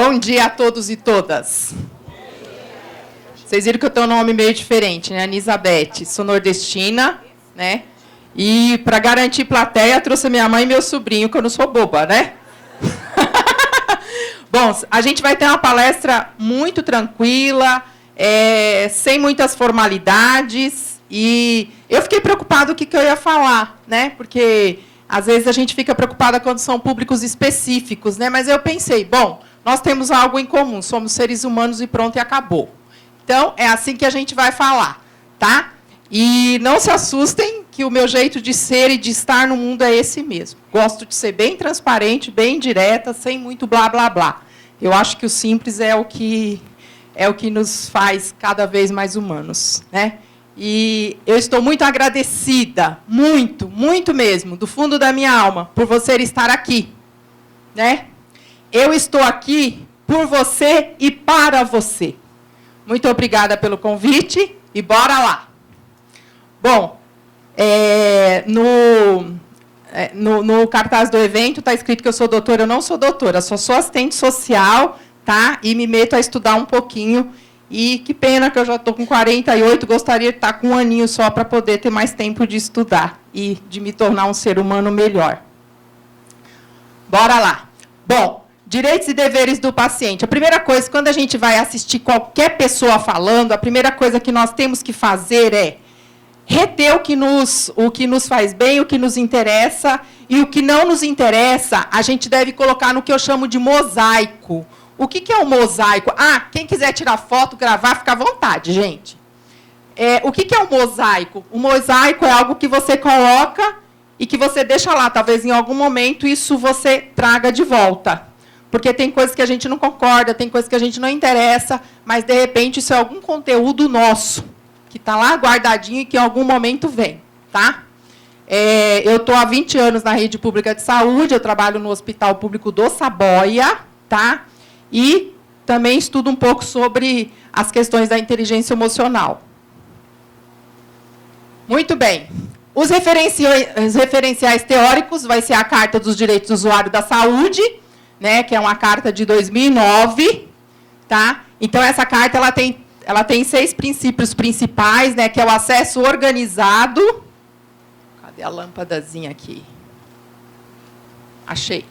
Bom dia a todos e todas. Vocês viram que eu tenho um nome meio diferente, né? Anisabete, sou nordestina, né? E, para garantir plateia, trouxe a minha mãe e meu sobrinho, que eu não sou boba, né? Bom, a gente vai ter uma palestra muito tranquila, sem muitas formalidades, e eu fiquei preocupada o que eu ia falar, né? Porque, às vezes, a gente fica preocupada quando são públicos específicos, né? Mas eu pensei, bom, nós temos algo em comum, somos seres humanos e pronto, e acabou. Então, é assim que a gente vai falar, tá? E não se assustem que o meu jeito de ser e de estar no mundo é esse mesmo. Gosto de ser bem transparente, bem direta, sem muito blá, blá, blá. Eu acho que o simples é o que nos faz cada vez mais humanos, né? E eu estou muito agradecida, muito, muito mesmo, do fundo da minha alma, por você estar aqui, né? Eu estou aqui por você e para você. Muito obrigada pelo convite e bora lá. Bom, no cartaz do evento está escrito que eu sou doutora. Eu não sou doutora, só sou assistente social, tá? E me meto a estudar um pouquinho. E que pena que eu já estou com 48, gostaria de estar com um aninho só para poder ter mais tempo de estudar e de me tornar um ser humano melhor. Bora lá. Bom, direitos e deveres do paciente. A primeira coisa, quando a gente vai assistir qualquer pessoa falando, a primeira coisa que nós temos que fazer é reter o que nos faz bem, o que nos interessa, e o que não nos interessa, a gente deve colocar no que eu chamo de mosaico. O que é um mosaico? Ah, quem quiser tirar foto, gravar, fica à vontade, gente. O que é um mosaico? O mosaico é algo que você coloca e que você deixa lá. Talvez, em algum momento, isso você traga de volta. Porque tem coisas que a gente não concorda, tem coisas que a gente não interessa, mas, de repente, isso é algum conteúdo nosso, que está lá guardadinho e que, em algum momento, vem. Tá? Eu estou há 20 anos na rede pública de saúde, eu trabalho no Hospital Público do Saboia, tá? E também estudo um pouco sobre as questões da inteligência emocional. Muito bem. Os referenciais teóricos vai ser a Carta dos Direitos do Usuário da Saúde, né, que é uma carta de 2009. Tá? Então, essa carta ela tem 6 princípios principais, né, que é o acesso organizado. Cadê a lâmpadazinha aqui? Achei.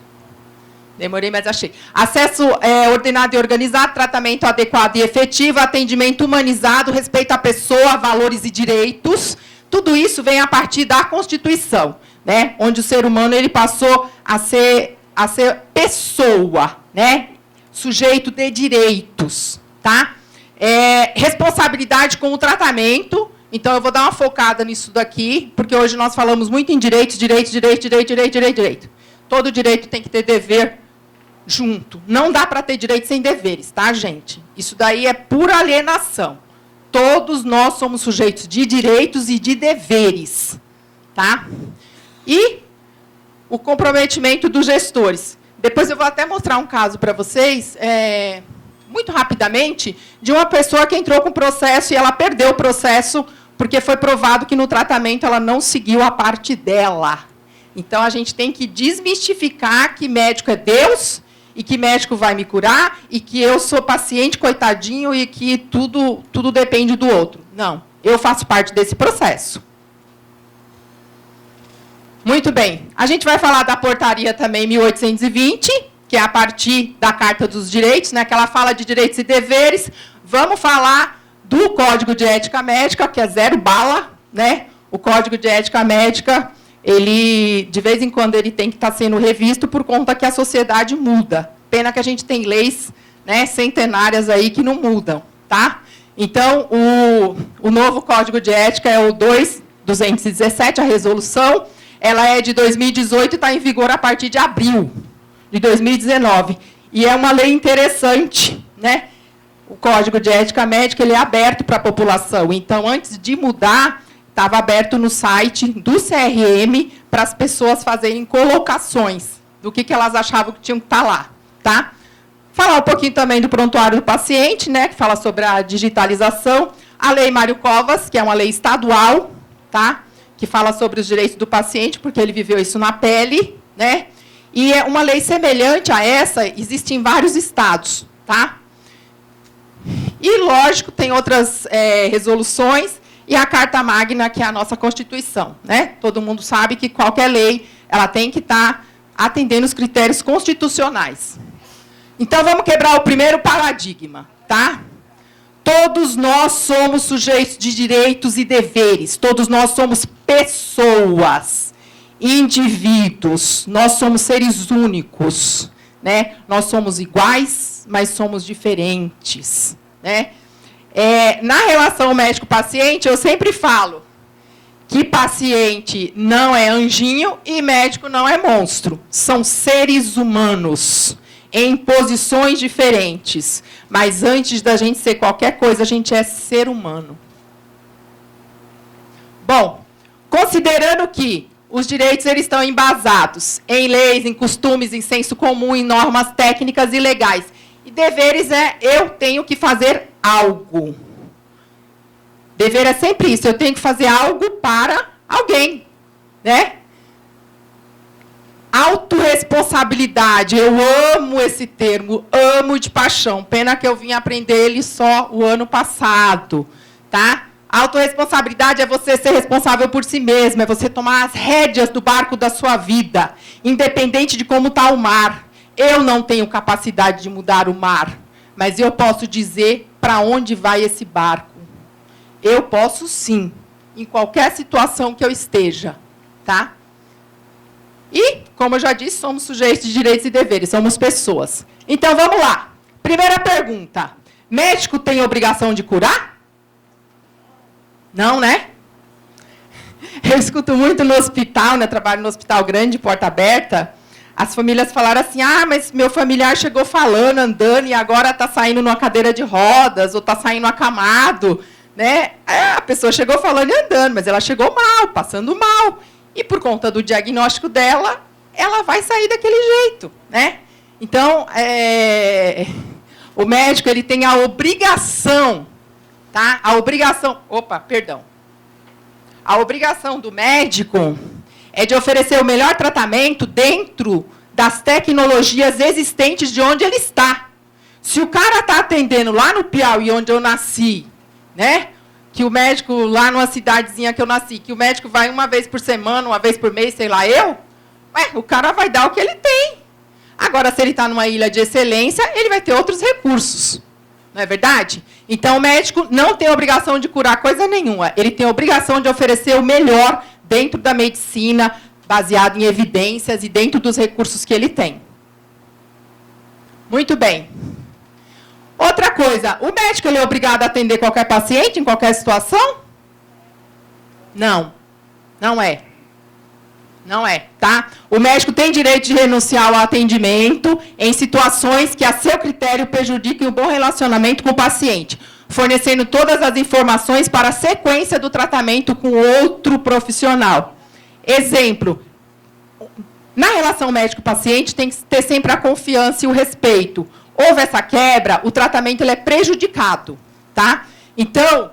Demorei, mas achei. Acesso ordenado e organizado, tratamento adequado e efetivo, atendimento humanizado, respeito à pessoa, valores e direitos. Tudo isso vem a partir da Constituição, né? Onde o ser humano ele passou a ser pessoa, né? Sujeito de direitos. Tá? Responsabilidade com o tratamento. Então, eu vou dar uma focada nisso daqui, porque hoje nós falamos muito em direitos, direito. Todo direito tem que ter dever junto. Não dá para ter direitos sem deveres, tá, gente? Isso daí é pura alienação. Todos nós somos sujeitos de direitos e de deveres. Tá? E o comprometimento dos gestores. Depois eu vou até mostrar um caso para vocês, muito rapidamente, de uma pessoa que entrou com processo e ela perdeu o processo porque foi provado que no tratamento ela não seguiu a parte dela. Então, a gente tem que desmistificar que médico é Deus e que médico vai me curar e que eu sou paciente, coitadinho, e que tudo depende do outro. Não, eu faço parte desse processo. Muito bem. A gente vai falar da portaria também 1820, que é a partir da Carta dos Direitos, né, que ela fala de direitos e deveres. Vamos falar do Código de Ética Médica, que é 0 bala, né? O Código de Ética Médica, ele, de vez em quando, ele tem que estar sendo revisto por conta que a sociedade muda. Pena que a gente tem leis, né, centenárias aí que não mudam. Tá? Então, o novo Código de Ética é o 2217, a resolução. Ela é de 2018 e está em vigor a partir de abril de 2019. E é uma lei interessante, né? O Código de Ética Médica ele é aberto para a população. Então, antes de mudar, estava aberto no site do CRM para as pessoas fazerem colocações do que elas achavam que tinham que estar lá. Tá? Falar um pouquinho também do prontuário do paciente, né, que fala sobre a digitalização. A Lei Mário Covas, que é uma lei estadual, tá? Que fala sobre os direitos do paciente, porque ele viveu isso na pele. Né? E uma lei semelhante a essa existe em vários estados, tá? E, lógico, tem outras resoluções e a Carta Magna, que é a nossa Constituição, né? Todo mundo sabe que qualquer lei ela tem que estar atendendo os critérios constitucionais. Então, vamos quebrar o primeiro paradigma, tá? Todos nós somos sujeitos de direitos e deveres. Todos nós somos pessoas, indivíduos. Nós somos seres únicos, né? Nós somos iguais, mas somos diferentes, né? Na relação médico-paciente, eu sempre falo que paciente não é anjinho e médico não é monstro. São seres humanos em posições diferentes. Mas antes da gente ser qualquer coisa, a gente é ser humano. Bom, considerando que os direitos eles estão embasados em leis, em costumes, em senso comum, em normas técnicas e legais. E deveres eu tenho que fazer algo. Dever é sempre isso, eu tenho que fazer algo para alguém, né? Autorresponsabilidade, eu amo esse termo, amo de paixão. Pena que eu vim aprender ele só o ano passado, tá? Autorresponsabilidade é você ser responsável por si mesmo, é você tomar as rédeas do barco da sua vida, independente de como está o mar. Eu não tenho capacidade de mudar o mar, mas eu posso dizer para onde vai esse barco. Eu posso sim, em qualquer situação que eu esteja, tá? E, como eu já disse, somos sujeitos de direitos e deveres, somos pessoas. Então, vamos lá. Primeira pergunta. Médico tem obrigação de curar? Não, né? Eu escuto muito no hospital, né? Trabalho no hospital grande, porta aberta. As famílias falaram assim, mas meu familiar chegou falando, andando, e agora está saindo numa cadeira de rodas, ou está saindo acamado, né? A pessoa chegou falando e andando, mas ela chegou mal, passando mal. E, por conta do diagnóstico dela, ela vai sair daquele jeito, né? Então, o médico ele tem a obrigação, tá? A obrigação do médico é de oferecer o melhor tratamento dentro das tecnologias existentes de onde ele está. Se o cara está atendendo lá no Piauí, onde eu nasci, né? Que o médico, lá numa cidadezinha que eu nasci, que o médico vai uma vez por semana, uma vez por mês, sei lá, o cara vai dar o que ele tem. Agora, se ele está numa ilha de excelência, ele vai ter outros recursos. Não é verdade? Então, o médico não tem obrigação de curar coisa nenhuma. Ele tem a obrigação de oferecer o melhor dentro da medicina, baseado em evidências e dentro dos recursos que ele tem. Muito bem. Outra coisa, o médico ele é obrigado a atender qualquer paciente em qualquer situação? Não, não é. Não é, tá? O médico tem direito de renunciar ao atendimento em situações que, a seu critério, prejudiquem o bom relacionamento com o paciente, fornecendo todas as informações para a sequência do tratamento com outro profissional. Exemplo, na relação médico-paciente tem que ter sempre a confiança e o respeito. Houve essa quebra, o tratamento ele é prejudicado, tá? Então,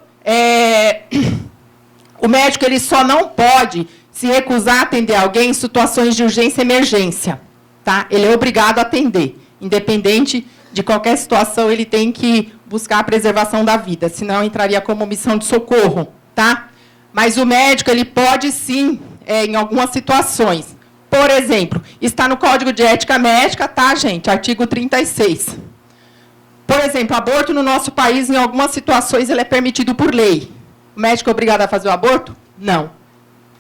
o médico ele só não pode se recusar a atender alguém em situações de urgência e emergência, tá? Ele é obrigado a atender, independente de qualquer situação, ele tem que buscar a preservação da vida, senão entraria como missão de socorro, tá? Mas o médico ele pode sim, em algumas situações. Por exemplo, está no Código de Ética Médica, tá, gente? Artigo 36. Por exemplo, aborto no nosso país, em algumas situações, ele é permitido por lei. O médico é obrigado a fazer o aborto? Não.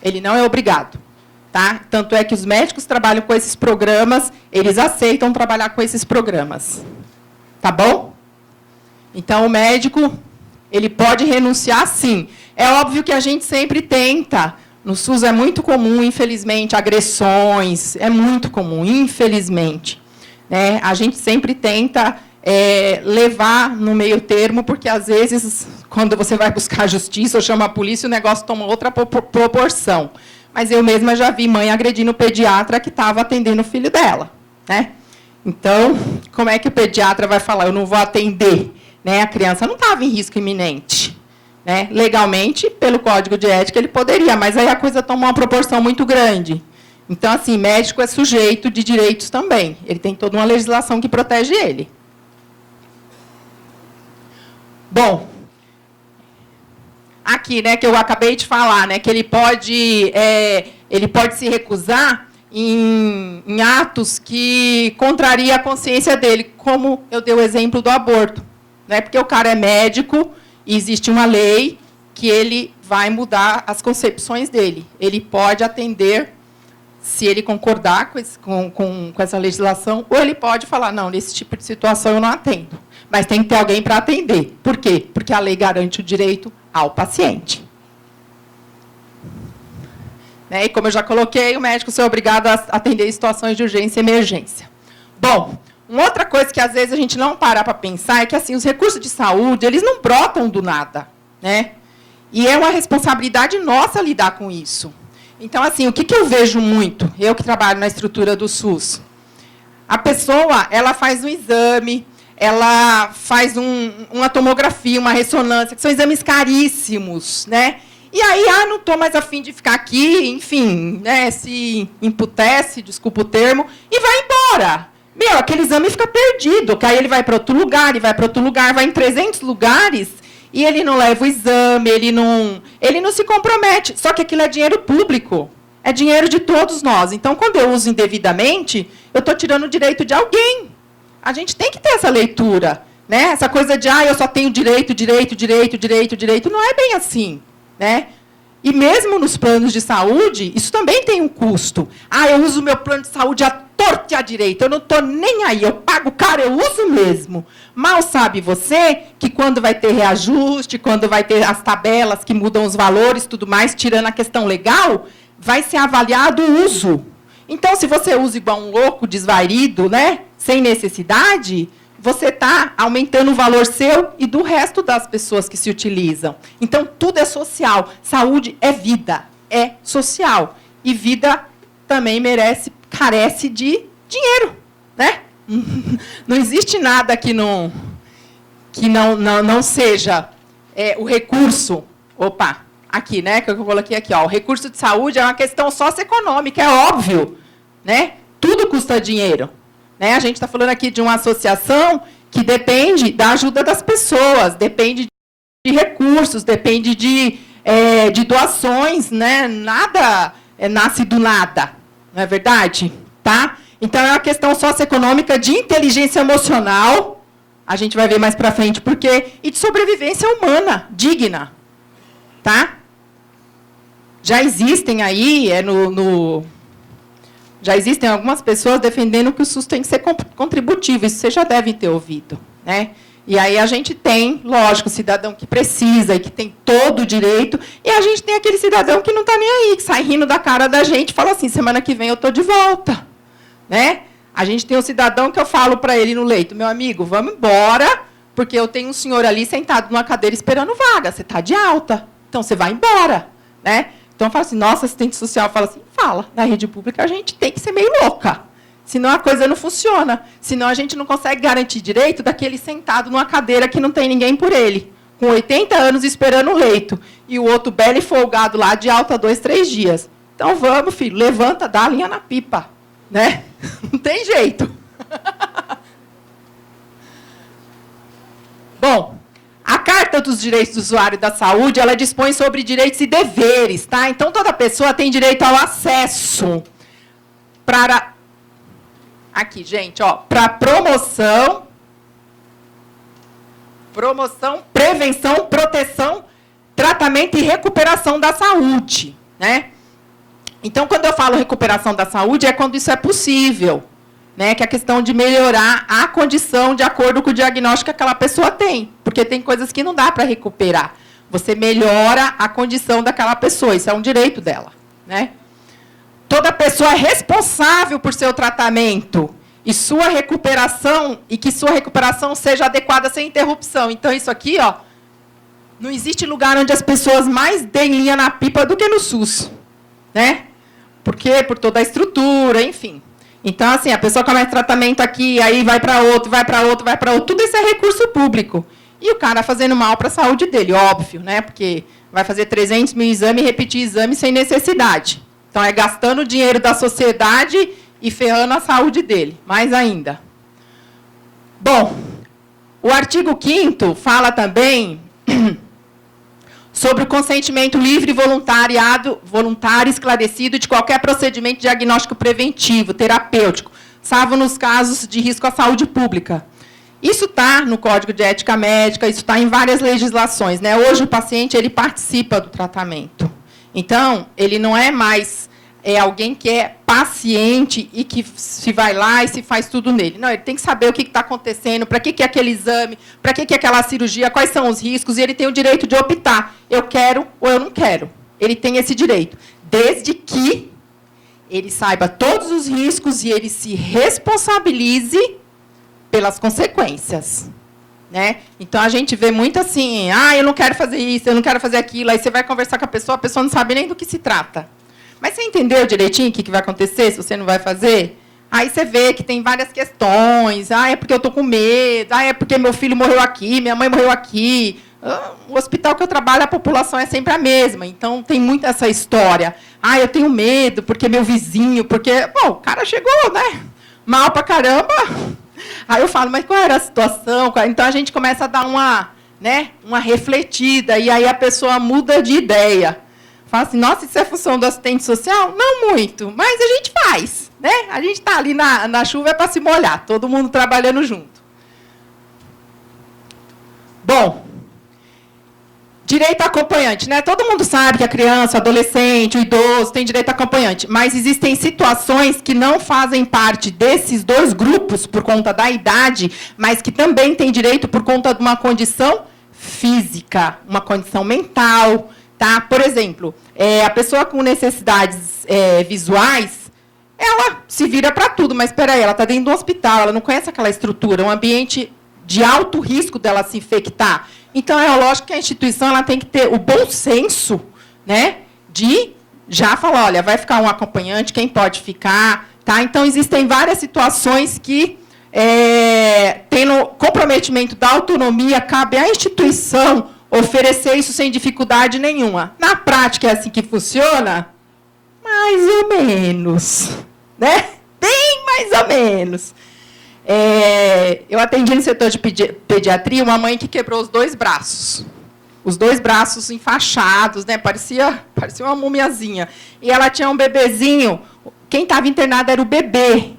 Ele não é obrigado. Tá? Tanto é que os médicos trabalham com esses programas, eles aceitam trabalhar com esses programas. Tá bom? Então, o médico, ele pode renunciar, sim. É óbvio que a gente sempre tenta. No SUS é muito comum, infelizmente, agressões. É muito comum, infelizmente. Né? A gente sempre tenta levar no meio termo, porque, às vezes, quando você vai buscar a justiça ou chama a polícia, o negócio toma outra proporção. Mas eu mesma já vi mãe agredindo o pediatra que estava atendendo o filho dela. Né? Então, como é que o pediatra vai falar, eu não vou atender? Né? A criança não estava em risco iminente. Né? Legalmente, pelo Código de Ética, ele poderia, mas aí a coisa toma uma proporção muito grande. Então, assim, médico é sujeito de direitos também. Ele tem toda uma legislação que protege ele. Bom, aqui, né, que eu acabei de falar, né, que ele pode se recusar em atos que contraria a consciência dele, como eu dei o exemplo do aborto, né, porque o cara é médico e existe uma lei que ele vai mudar as concepções dele. Ele pode atender, se ele concordar com essa legislação, ou ele pode falar, não, nesse tipo de situação eu não atendo. Mas tem que ter alguém para atender. Por quê? Porque a lei garante o direito ao paciente. Né? E, como eu já coloquei, o médico é obrigado a atender em situações de urgência e emergência. Bom, uma outra coisa que, às vezes, a gente não para para pensar é que, assim, os recursos de saúde, eles não brotam do nada. Né? E é uma responsabilidade nossa lidar com isso. Então, assim, o que eu vejo muito, eu que trabalho na estrutura do SUS, a pessoa, ela faz um exame, ela faz uma tomografia, uma ressonância, que são exames caríssimos, né? E aí, não estou mais afim de ficar aqui, enfim, né, se emputece, desculpa o termo, e vai embora. Meu, aquele exame fica perdido, que aí ele vai para outro lugar, e vai para outro lugar, vai em 300 lugares, e ele não leva o exame, ele não se compromete. Só que aquilo é dinheiro público, é dinheiro de todos nós. Então, quando eu uso indevidamente, eu estou tirando o direito de alguém. A gente tem que ter essa leitura, né? Essa coisa de, eu só tenho direito, não é bem assim, né? E mesmo nos planos de saúde, isso também tem um custo. Eu uso o meu plano de saúde à torta e à direita, eu não estou nem aí, eu pago caro, eu uso mesmo. Mal sabe você que quando vai ter reajuste, quando vai ter as tabelas que mudam os valores, tudo mais, tirando a questão legal, vai ser avaliado o uso. Então, se você usa igual um louco, desvairido, né, sem necessidade, você está aumentando o valor seu e do resto das pessoas que se utilizam. Então, tudo é social. Saúde é vida, é social. E vida também carece de dinheiro, né? Não existe nada que não seja o recurso. Opa! Aqui, né, que eu coloquei aqui, o recurso de saúde é uma questão socioeconômica, é óbvio, né? Tudo custa dinheiro, né? A gente está falando aqui de uma associação que depende da ajuda das pessoas, depende de recursos, depende de doações, né? Nada nasce do nada, não é verdade? Tá? Então, é uma questão socioeconômica de inteligência emocional, a gente vai ver mais para frente, e de sobrevivência humana, digna, tá? Já existem aí, já existem algumas pessoas defendendo que o SUS tem que ser contributivo, isso vocês já devem ter ouvido, né? E aí a gente tem, lógico, o cidadão que precisa e que tem todo o direito, e a gente tem aquele cidadão que não está nem aí, que sai rindo da cara da gente e fala assim, semana que vem eu estou de volta, né? A gente tem um cidadão que eu falo para ele no leito, meu amigo, vamos embora, porque eu tenho um senhor ali sentado numa cadeira esperando vaga, você está de alta, então você vai embora, né? Então, fala assim, nossa, assistente social fala assim, fala, na rede pública a gente tem que ser meio louca, senão a coisa não funciona, senão a gente não consegue garantir direito daquele sentado numa cadeira que não tem ninguém por ele, com 80 anos esperando o leito, e o outro belo e folgado lá de alta 2, 3 dias. Então, vamos, filho, levanta, dá a linha na pipa, né? Não tem jeito. Bom, a Carta dos Direitos do Usuário da Saúde, ela dispõe sobre direitos e deveres, tá? Então, toda pessoa tem direito ao acesso para... Aqui, gente, para promoção, prevenção, proteção, tratamento e recuperação da saúde, né? Então, quando eu falo recuperação da saúde, é quando isso é possível, né? Que é a questão de melhorar a condição de acordo com o diagnóstico que aquela pessoa tem, porque tem coisas que não dá para recuperar. Você melhora a condição daquela pessoa, isso é um direito dela, né? Toda pessoa é responsável por seu tratamento e sua recuperação, e que sua recuperação seja adequada sem interrupção. Então, isso aqui, não existe lugar onde as pessoas mais deem linha na pipa do que no SUS, né? Por quê? Por toda a estrutura, enfim. Então, assim, a pessoa começa tratamento aqui, aí vai para outro, vai para outro, vai para outro. Tudo isso é recurso público. E o cara fazendo mal para a saúde dele, óbvio, né? Porque vai fazer 300 mil exames e repetir exame sem necessidade. Então, é gastando o dinheiro da sociedade e ferrando a saúde dele, mais ainda. Bom, o artigo 5º fala também sobre o consentimento livre e voluntário esclarecido de qualquer procedimento diagnóstico preventivo, terapêutico, salvo nos casos de risco à saúde pública. Isso está no Código de Ética Médica, isso está em várias legislações, né? Hoje o paciente ele participa do tratamento. Então, ele não é mais alguém que é paciente e que se vai lá e se faz tudo nele. Não, ele tem que saber o que está acontecendo, para que é aquele exame, para que é aquela cirurgia, quais são os riscos, e ele tem o direito de optar. Eu quero ou eu não quero. Ele tem esse direito, desde que ele saiba todos os riscos e ele se responsabilize pelas consequências. Né? Então, a gente vê muito assim, eu não quero fazer isso, eu não quero fazer aquilo, aí você vai conversar com a pessoa não sabe nem do que se trata. Mas você entendeu direitinho o que vai acontecer se você não vai fazer? Aí você vê que tem várias questões. É porque eu estou com medo. É porque meu filho morreu aqui, minha mãe morreu aqui. O hospital que eu trabalho, a população é sempre a mesma. Então, tem muito essa história. Eu tenho medo porque meu vizinho... Porque, bom, o cara chegou, né? Mal pra caramba. Aí eu falo, mas qual era a situação? Então, a gente começa a dar uma refletida. E aí a pessoa muda de ideia. Fala assim, nossa, isso é função do assistente social? Não muito, mas a gente faz. Né? A gente está ali na chuva para se molhar, todo mundo trabalhando junto. Bom, direito a acompanhante. Né? Todo mundo sabe que a criança, o adolescente, o idoso tem direito a acompanhante, mas existem situações que não fazem parte desses dois grupos por conta da idade, mas que também têm direito por conta de uma condição física, uma condição mental. Tá? Por exemplo, a pessoa com necessidades visuais, ela se vira para tudo, mas espera aí, ela está dentro de um hospital, ela não conhece aquela estrutura, um ambiente de alto risco dela se infectar. Então, é lógico que a instituição ela tem que ter o bom senso, né, de já falar, olha, vai ficar um acompanhante, quem pode ficar. Tá? Então, existem várias situações que, tendo comprometimento da autonomia, cabe à instituição oferecer isso sem dificuldade nenhuma. Na prática, é assim que funciona? Mais ou menos. Né? Bem mais ou menos. Eu atendi no setor de pediatria uma mãe que quebrou os 2 braços. Os 2 braços enfaixados, né? Parecia uma mumiazinha. E ela tinha um bebezinho. Quem estava internado era o bebê.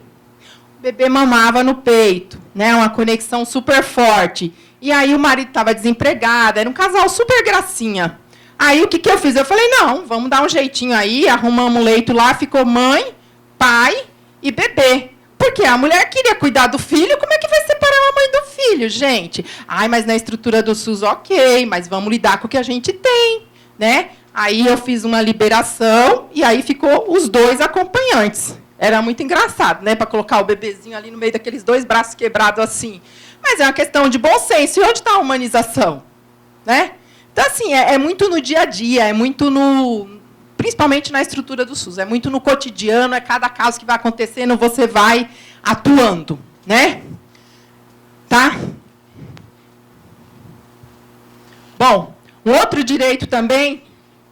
O bebê mamava no peito. Né? Uma conexão super forte. E aí o marido estava desempregado, era um casal super gracinha. Aí o que eu fiz? Eu falei, não, vamos dar um jeitinho aí, arrumamos um leito lá, ficou mãe, pai e bebê. Porque a mulher queria cuidar do filho, como é que vai separar a mãe do filho, gente? Mas na estrutura do SUS, ok, mas vamos lidar com o que a gente tem. Né? Aí eu fiz uma liberação e aí ficou os 2 acompanhantes. Era muito engraçado, né? Para colocar o bebezinho ali no meio daqueles 2 braços quebrados assim. Mas é uma questão de bom senso. E onde está a humanização? Né? Então, assim, é muito no dia a dia, é muito principalmente na estrutura do SUS, é muito no cotidiano, é cada caso que vai acontecendo, você vai atuando. Né? Tá? Bom, um outro direito também,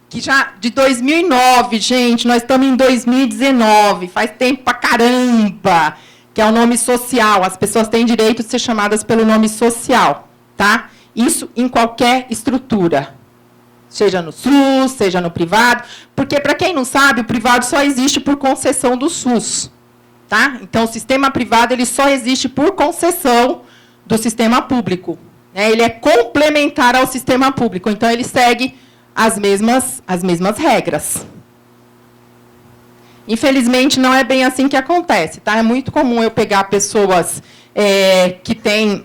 que já de 2009, gente, nós estamos em 2019, faz tempo pra caramba, que é o nome social. As pessoas têm direito de ser chamadas pelo nome social. Tá? Isso em qualquer estrutura. Seja no SUS, seja no privado. Porque, para quem não sabe, o privado só existe por concessão do SUS. Tá? Então, o sistema privado ele só existe por concessão do sistema público. Né? Ele é complementar ao sistema público. Então, ele segue as mesmas regras. Infelizmente, não é bem assim que acontece. Tá? É muito comum eu pegar pessoas que têm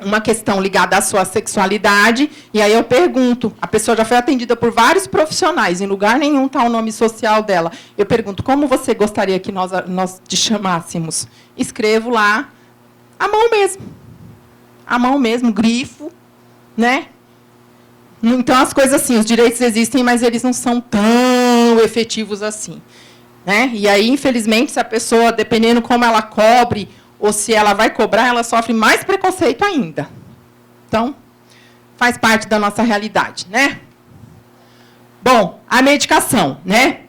uma questão ligada à sua sexualidade, e aí eu pergunto, a pessoa já foi atendida por vários profissionais, em lugar nenhum está o nome social dela. Eu pergunto, como você gostaria que nós te chamássemos? Escrevo lá, à mão mesmo, grifo, né? Então, as coisas assim, os direitos existem, mas eles não são tão efetivos assim. Né? E aí, infelizmente, se a pessoa, dependendo como ela cobre, ou se ela vai cobrar, ela sofre mais preconceito ainda. Então, faz parte da nossa realidade. Né? Bom, a medicação. Né?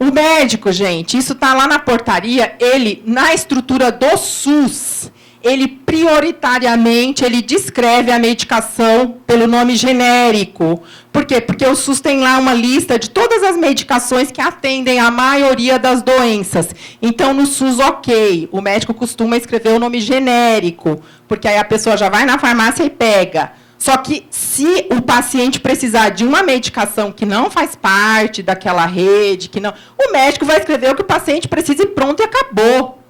O médico, gente, isso está lá na portaria, ele, na estrutura do SUS, ele prioritariamente ele descreve a medicação pelo nome genérico. Por quê? Porque o SUS tem lá uma lista de todas as medicações que atendem a maioria das doenças. Então, no SUS, ok, o médico costuma escrever o nome genérico, porque aí a pessoa já vai na farmácia e pega. Só que, se o paciente precisar de uma medicação que não faz parte daquela rede, que não, o médico vai escrever o que o paciente precisa e pronto, e acabou.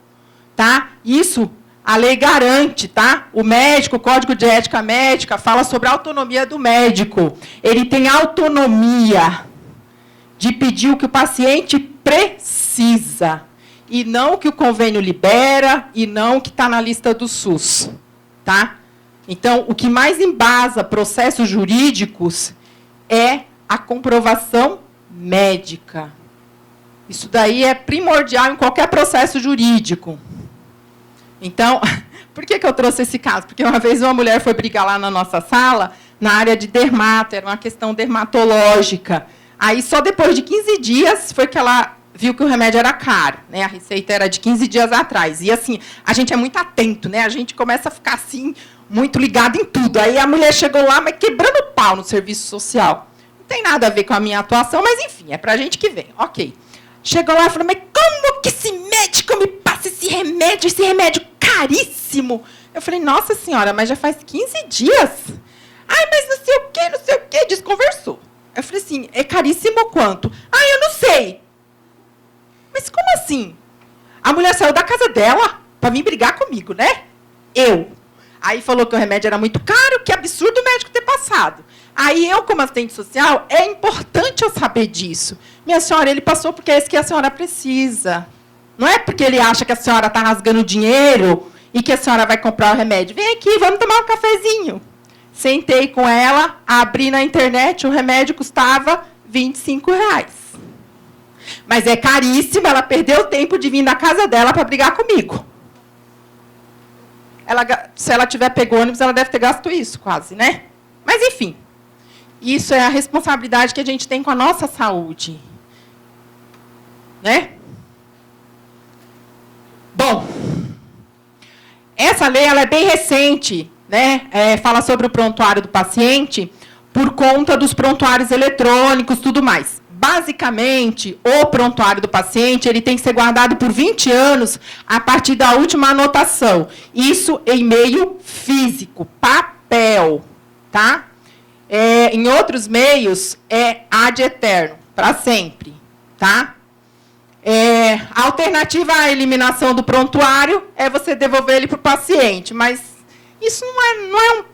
Tá? Isso a lei garante, tá? O médico, o Código de Ética Médica, fala sobre a autonomia do médico. Ele tem autonomia de pedir o que o paciente precisa, e não o que o convênio libera, e não o que está na lista do SUS. Tá? Então, o que mais embasa processos jurídicos é a comprovação médica. Isso daí é primordial em qualquer processo jurídico. Então, por que eu trouxe esse caso? Porque uma vez uma mulher foi brigar lá na nossa sala, na área de dermato, era uma questão dermatológica. Aí, só depois de 15 dias, foi que ela viu que o remédio era caro, né? A receita era de 15 dias atrás. E, assim, a gente é muito atento, né? A gente começa a ficar, assim, muito ligado em tudo. Aí a mulher chegou lá, mas quebrando o pau no serviço social. Não tem nada a ver com a minha atuação, mas, enfim, é para a gente que vem. Ok. Chegou lá e falou, mas como que esse médico me passa esse remédio caríssimo? Eu falei, nossa senhora, mas já faz 15 dias. Ai, mas não sei o quê, desconversou. Eu falei assim, é caríssimo quanto? Ah, eu não sei. Mas como assim? A mulher saiu da casa dela para vir brigar comigo, né? Aí falou que o remédio era muito caro, que absurdo o médico ter passado. Aí eu, como assistente social, é importante eu saber disso. Minha senhora, ele passou porque é isso que a senhora precisa. Não é porque ele acha que a senhora está rasgando dinheiro e que a senhora vai comprar o remédio. Vem aqui, vamos tomar um cafezinho. Sentei com ela, abri na internet, o remédio custava R$25. Mas é caríssimo, ela perdeu o tempo de vir na casa dela para brigar comigo. Se ela tiver pego ônibus, ela deve ter gasto isso, quase, né? Mas, enfim, isso é a responsabilidade que a gente tem com a nossa saúde. Né? Bom, essa lei ela é bem recente, né? Fala sobre o prontuário do paciente por conta dos prontuários eletrônicos e tudo mais. Basicamente, o prontuário do paciente ele tem que ser guardado por 20 anos a partir da última anotação. Isso em meio físico, papel. Tá? Em outros meios, é ad eterno, para sempre. Tá? A alternativa à eliminação do prontuário é você devolver ele para o paciente, mas isso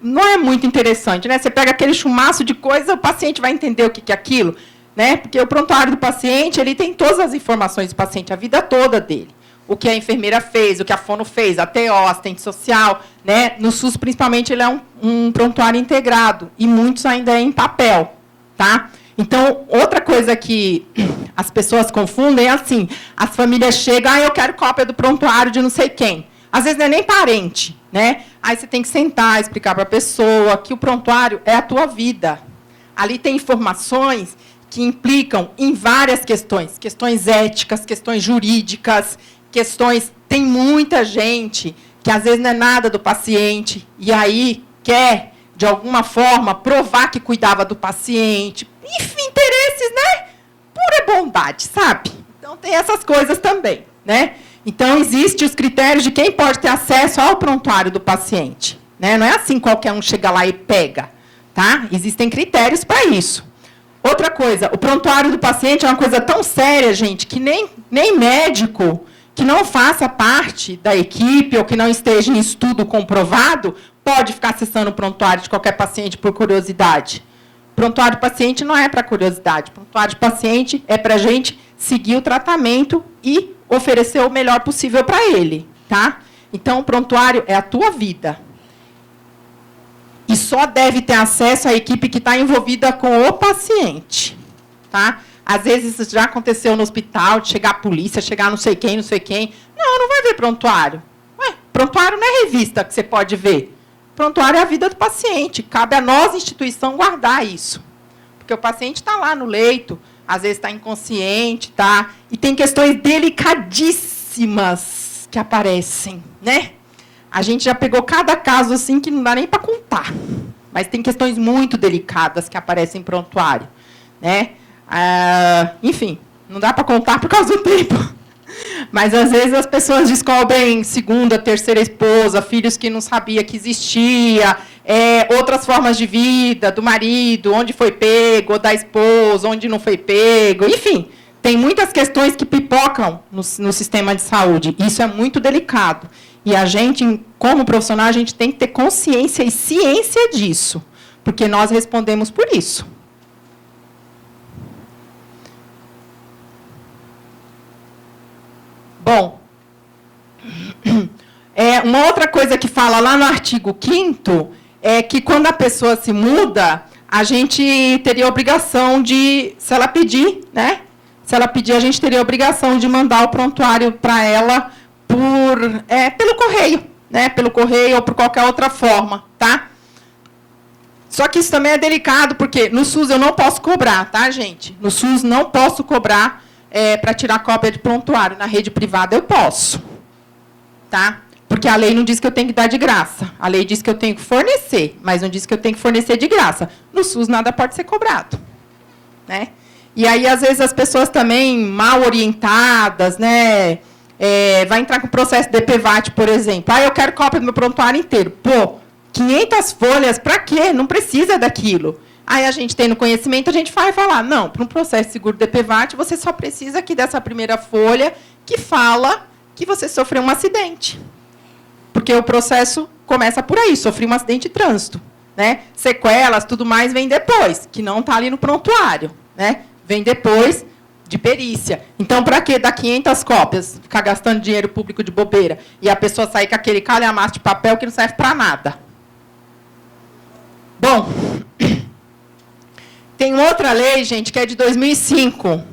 não é muito interessante. Né? Você pega aquele chumaço de coisa, o paciente vai entender o que é aquilo. Né? Porque o prontuário do paciente ele tem todas as informações do paciente, a vida toda dele. O que a enfermeira fez, o que a fono fez, a TO, assistente social. Né? No SUS, principalmente, ele é um prontuário integrado, e muitos ainda é em papel. Tá? Então, outra coisa que as pessoas confundem é assim, as famílias chegam, eu quero cópia do prontuário de não sei quem. Às vezes não é nem parente. Né? Aí você tem que sentar, explicar para a pessoa que o prontuário é a tua vida. Ali tem informações que implicam em várias questões. Questões éticas, questões jurídicas, questões... Tem muita gente que, às vezes, não é nada do paciente, e aí quer, de alguma forma, provar que cuidava do paciente. Enfim, interesses, né? Pura bondade, sabe? Então, tem essas coisas também, né? Então, existem os critérios de quem pode ter acesso ao prontuário do paciente. Né? Não é assim qualquer um chega lá e pega. Tá? Existem critérios para isso. Outra coisa, o prontuário do paciente é uma coisa tão séria, gente, que nem médico que não faça parte da equipe ou que não esteja em estudo comprovado pode ficar acessando o prontuário de qualquer paciente por curiosidade. Prontuário do paciente não é para curiosidade. Prontuário de paciente é para a gente seguir o tratamento e oferecer o melhor possível para ele. Tá? Então, o prontuário é a tua vida. E só deve ter acesso à equipe que está envolvida com o paciente. Tá? Às vezes, isso já aconteceu no hospital, de chegar a polícia, chegar não sei quem. Não vai ver prontuário. Prontuário não é revista que você pode ver. Prontuário é a vida do paciente. Cabe a nós, instituição, guardar isso. Porque o paciente está lá no leito, às vezes está inconsciente, tá? E tem questões delicadíssimas que aparecem, né? A gente já pegou cada caso assim que não dá nem para contar. Mas tem questões muito delicadas que aparecem em prontuário, né? Enfim, não dá para contar por causa do tempo. Mas, às vezes, as pessoas descobrem segunda, terceira esposa, filhos que não sabia que existia, outras formas de vida do marido, onde foi pego, ou da esposa, onde não foi pego. Enfim, tem muitas questões que pipocam no sistema de saúde. Isso é muito delicado. E a gente, como profissional, a gente tem que ter consciência e ciência disso, porque nós respondemos por isso. Bom, uma outra coisa que fala lá no artigo 5º é que, quando a pessoa se muda, a gente teria a obrigação de, se ela pedir, né? Se ela pedir, a gente teria a obrigação de mandar o prontuário para ela pelo correio, né? Pelo correio ou por qualquer outra forma, tá? Só que isso também é delicado, porque no SUS eu não posso cobrar, tá, gente? No SUS não posso cobrar para tirar cópia de prontuário. Na rede privada eu posso, tá? Porque a lei não diz que eu tenho que dar de graça. A lei diz que eu tenho que fornecer, mas não diz que eu tenho que fornecer de graça. No SUS nada pode ser cobrado, né? E aí, às vezes, as pessoas também mal orientadas, né? Vai entrar com processo de DPVAT, por exemplo. Eu quero cópia do meu prontuário inteiro. Pô, 500 folhas, para quê? Não precisa daquilo. Aí a gente, tendo conhecimento, a gente vai falar, não, para um processo de seguro DPVAT, você só precisa aqui dessa primeira folha que fala que você sofreu um acidente. Porque o processo começa por aí, sofri um acidente de trânsito, né? Sequelas, tudo mais, vem depois, que não está ali no prontuário, né? Vem depois de perícia. Então, para que dar 500 cópias? Ficar gastando dinheiro público de bobeira e a pessoa sair com aquele calhamaço de papel que não serve para nada. Bom, tem outra lei, gente, que é de 2005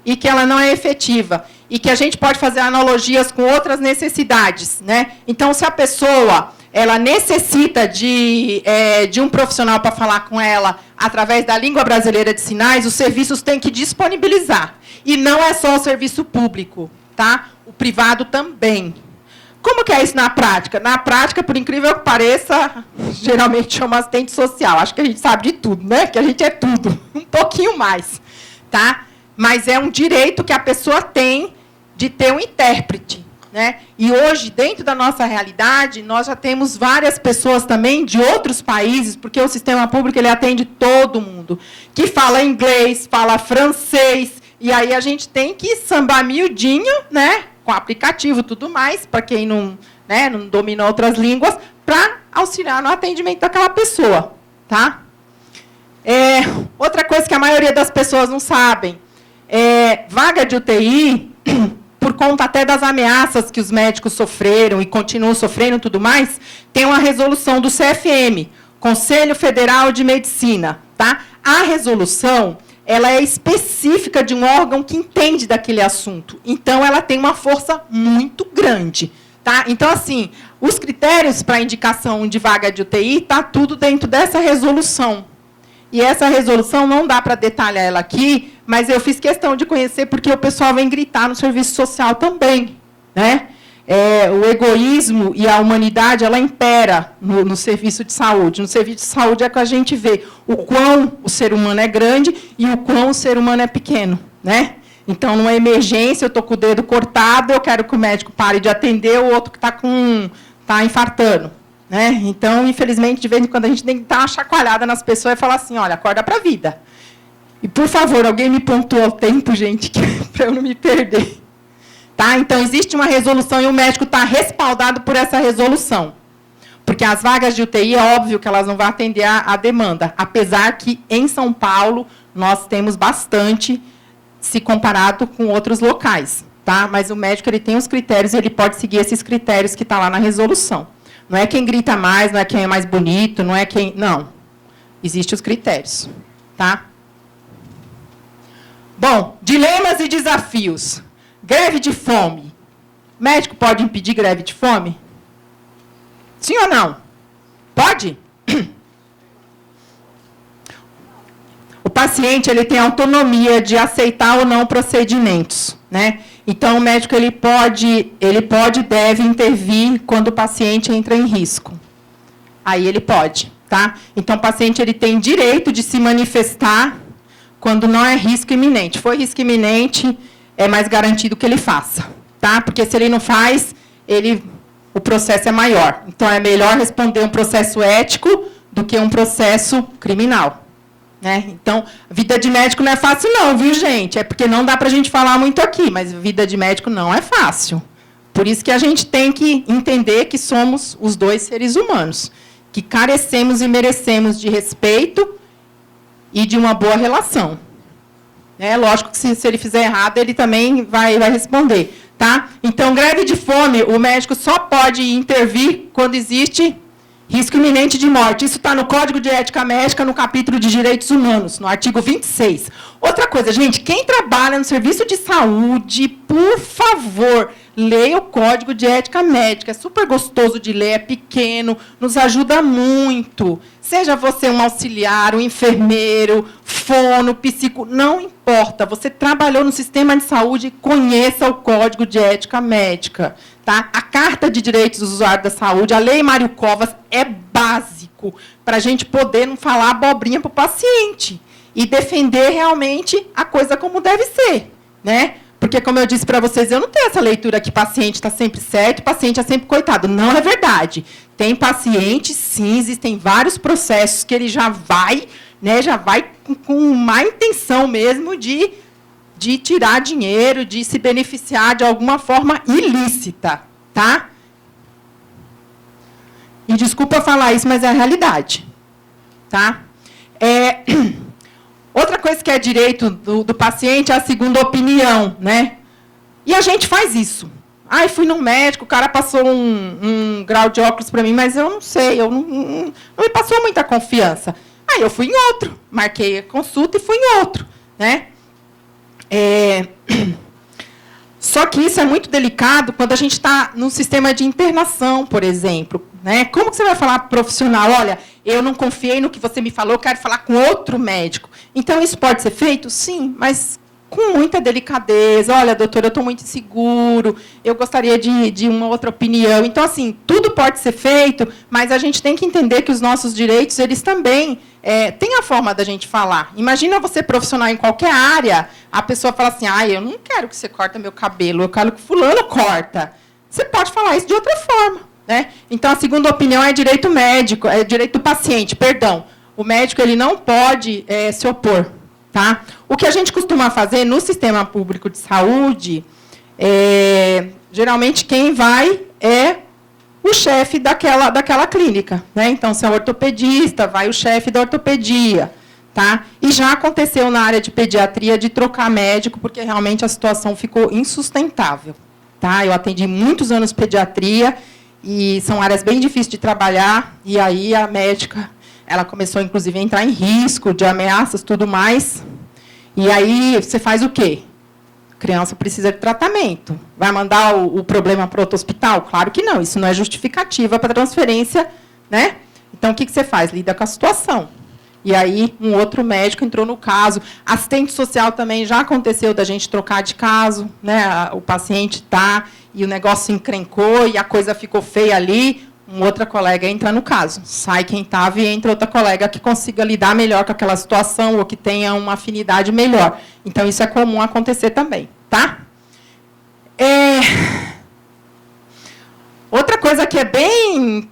e que ela não é efetiva e que a gente pode fazer analogias com outras necessidades, né? Então, se a pessoa ela necessita de um profissional para falar com ela através da língua brasileira de sinais, os serviços têm que disponibilizar. E não é só o serviço público, tá? O privado também. Como que é isso na prática? Na prática, por incrível que pareça, geralmente chama assistente social. Acho que a gente sabe de tudo, né? Que a gente é tudo, um pouquinho mais, tá? Mas é um direito que a pessoa tem de ter um intérprete, né? E hoje, dentro da nossa realidade, nós já temos várias pessoas também de outros países, porque o sistema público ele atende todo mundo, que fala inglês, fala francês, e aí a gente tem que sambar miudinho, né? Com aplicativo e tudo mais, para quem não, né, não domina outras línguas, para auxiliar no atendimento daquela pessoa, tá? Outra coisa que a maioria das pessoas não sabem, vaga de UTI, por conta até das ameaças que os médicos sofreram e continuam sofrendo e tudo mais, tem uma resolução do CFM, Conselho Federal de Medicina, tá? A resolução ela é específica de um órgão que entende daquele assunto. Então, ela tem uma força muito grande, tá? Então, assim, os critérios para indicação de vaga de UTI está tudo dentro dessa resolução. E essa resolução não dá para detalhar ela aqui, mas eu fiz questão de conhecer porque o pessoal vem gritar no serviço social também, né? O egoísmo e a humanidade, ela impera no serviço de saúde. No serviço de saúde é que a gente vê o quão o ser humano é grande e o quão o ser humano é pequeno, né? Então, numa emergência, eu estou com o dedo cortado, eu quero que o médico pare de atender, o outro que está infartando, né? Então, infelizmente, de vez em quando, a gente tem que dar uma chacoalhada nas pessoas e falar assim, olha, acorda para a vida. E, por favor, alguém me pontua o tempo, gente, para eu não me perder. Tá? Então, existe uma resolução e o médico está respaldado por essa resolução. Porque as vagas de UTI, é óbvio que elas não vão atender a demanda, apesar que, em São Paulo, nós temos bastante, se comparado com outros locais. Tá? Mas o médico ele tem os critérios e ele pode seguir esses critérios que estão lá na resolução. Não é quem grita mais, não é quem é mais bonito, não é quem... Não. Existem os critérios. Tá? Bom, dilemas e desafios. Greve de fome. Médico pode impedir greve de fome? Sim ou não? Pode? paciente ele tem autonomia de aceitar ou não procedimentos, né? Então, o médico ele pode e deve intervir quando o paciente entra em risco. Aí ele pode, tá? Então, o paciente ele tem direito de se manifestar quando não é risco iminente. For risco iminente, é mais garantido que ele faça, tá? Porque se ele não faz, o processo é maior. Então, é melhor responder um processo ético do que um processo criminal. Né? Então, vida de médico não é fácil não, viu, gente? É porque não dá para a gente falar muito aqui, mas vida de médico não é fácil. Por isso que a gente tem que entender que somos os dois seres humanos, que carecemos e merecemos de respeito e de uma boa relação. É lógico que se ele fizer errado, ele também vai responder. Tá? Então, greve de fome, o médico só pode intervir quando existe risco iminente de morte. Isso está no Código de Ética Médica, no capítulo de Direitos Humanos, no artigo 26. Outra coisa, gente, quem trabalha no serviço de saúde, por favor, leia o Código de Ética Médica. É super gostoso de ler, é pequeno, nos ajuda muito. Seja você um auxiliar, um enfermeiro, fono, psicólogo, não importa. Você trabalhou no sistema de saúde, conheça o Código de Ética Médica. Tá? A Carta de Direitos do Usuário da Saúde, a Lei Mário Covas, é básico para a gente poder não falar abobrinha para o paciente e defender realmente a coisa como deve ser. Né? Porque, como eu disse para vocês, eu não tenho essa leitura que paciente está sempre certo, paciente é sempre coitado. Não é verdade. Tem paciente, sim, existem vários processos que ele já vai com má intenção mesmo de tirar dinheiro, de se beneficiar de alguma forma ilícita, tá? E desculpa falar isso, mas é a realidade, tá? Outra coisa que é direito do paciente é a segunda opinião, né? E a gente faz isso. Ai, fui no médico, o cara passou um grau de óculos para mim, mas eu não sei, não me passou muita confiança. Aí eu fui em outro, marquei a consulta e fui em outro, né? Só que isso é muito delicado quando a gente está num sistema de internação, por exemplo. Né? Como que você vai falar para o profissional, olha, eu não confiei no que você me falou, quero falar com outro médico. Então, isso pode ser feito? Sim, mas com muita delicadeza. Olha, doutor, eu estou muito inseguro, eu gostaria de uma outra opinião. Então, assim, tudo pode ser feito, mas a gente tem que entender que os nossos direitos, eles também têm a forma da gente falar. Imagina você profissional em qualquer área, a pessoa fala assim, eu não quero que você corte meu cabelo, eu quero que fulano corta. Você pode falar isso de outra forma. Né? Então, a segunda opinião é direito médico, é direito do paciente, perdão. O médico ele não pode se opor. Tá? O que a gente costuma fazer no sistema público de saúde, geralmente quem vai é o chefe daquela clínica. Né? Então, se é ortopedista, vai o chefe da ortopedia. Tá? E já aconteceu na área de pediatria de trocar médico, porque realmente a situação ficou insustentável. Tá? Eu atendi muitos anos pediatria, e são áreas bem difíceis de trabalhar, e aí a médica ela começou, inclusive, a entrar em risco de ameaças, tudo mais. E aí você faz o quê? A criança precisa de tratamento. Vai mandar o problema para outro hospital? Claro que não, isso não é justificativa para transferência. Né? Então, o que você faz? Lida com a situação. E aí, um outro médico entrou no caso. Assistente social também já aconteceu da gente trocar de caso. Né? O paciente está e o negócio encrencou e a coisa ficou feia ali. Outra colega entra no caso. Sai quem estava e entra outra colega que consiga lidar melhor com aquela situação ou que tenha uma afinidade melhor. Então, isso é comum acontecer também. Tá? Outra coisa que é bem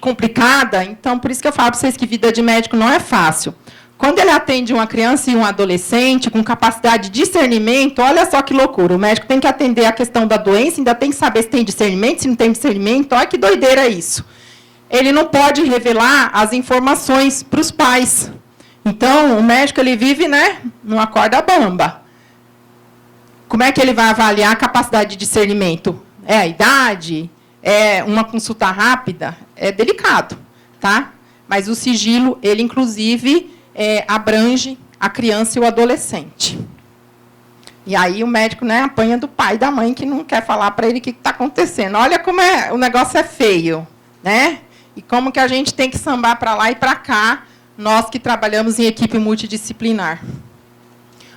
complicada, então, por isso que eu falo para vocês que vida de médico não é fácil. Quando ele atende uma criança e um adolescente com capacidade de discernimento, olha só que loucura. O médico tem que atender a questão da doença, ainda tem que saber se tem discernimento, se não tem discernimento. Olha que doideira isso. Ele não pode revelar as informações para os pais. Então, o médico ele vive, né, numa corda bamba. Como é que ele vai avaliar a capacidade de discernimento? É a idade? É uma consulta rápida? É delicado, tá? Mas o sigilo, ele, inclusive, abrange a criança e o adolescente. E aí o médico, né, apanha do pai e da mãe que não quer falar para ele o que está acontecendo. Olha como o negócio é feio. Né? E como que a gente tem que sambar para lá e para cá nós que trabalhamos em equipe multidisciplinar.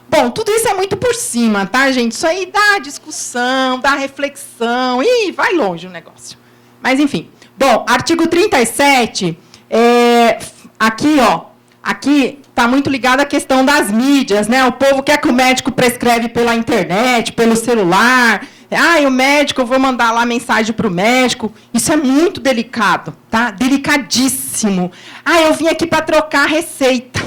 Bom, tudo isso é muito por cima, tá, gente? Isso aí dá discussão, dá reflexão, e vai longe o negócio. Mas, enfim. Bom, artigo 37, aqui, ó, aqui está muito ligado à questão das mídias, né? O povo quer que o médico prescreve pela internet, pelo celular. Ah, o médico, eu vou mandar lá mensagem para o médico. Isso é muito delicado, tá? Delicadíssimo. Ah, eu vim aqui para trocar receita,